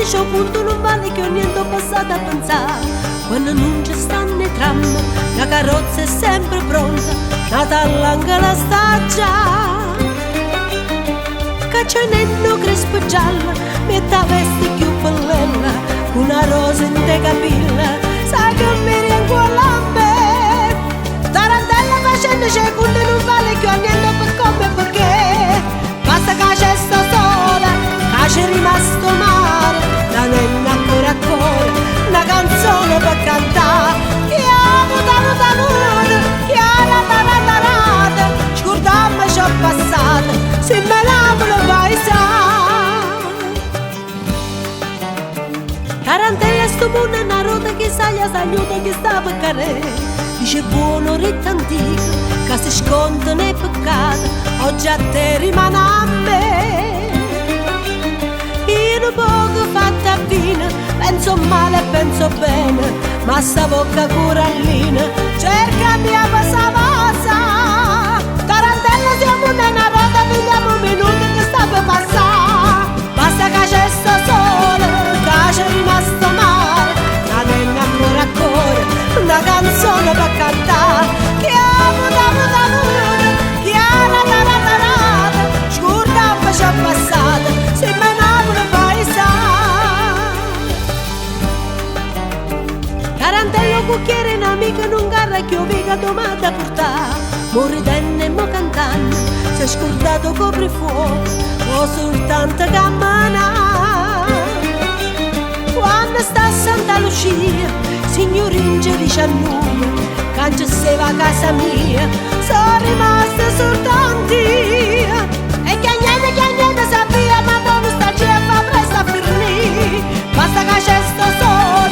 c'è un punto non vale che ho niente passato a pensare. Quando non ci stanno i tram, la carrozza è sempre pronta, Natale anche la sta già. Caccianello crespo gialla, metà veste più bella, una rosa in te capilla, sai che mi rienco me. Tarantella facendo c'è punto non vale che ho niente per come e perché. Basta che c'è sto sola, che c'è rimasto male, la nonna ancora ancora, una canzone per cantare. Chiamo da nuda, chiara tarata, scordammo ci ho passato, se me l'amo paesà. Tarantella sto mondo è una ruota che saglia saluta che sta per cadere. Dice buono rito antico, che si sconta nei peccati, oggi a te rimane a me. Io poco fatta fine, penso male e penso bene, ma sta bocca corallina, cerca di passare passa. Tarantella siamo una ruota, vediamo un minuto che sta per passare. Basta che c'è sto sole, che c'è rimasto male, la nonna ancora ancora, una canzone per cantare. Chiamo da nuda, chiara tarata, scordammo ci ho passato, se me n'apre paesà. Tarantello cucchiere in amica non garra che ho vega domanda portare. Morridenne e mo cantando, si è scordato coprifuoco, o soltanto cammana. Quando sta a Santa Lucia, signorin ci dice a noi, che se va a casa mia, sono rimasta soltanto io. E che niente sapia, ma non sta a fa presto a finire. Basta che c'è sto sole,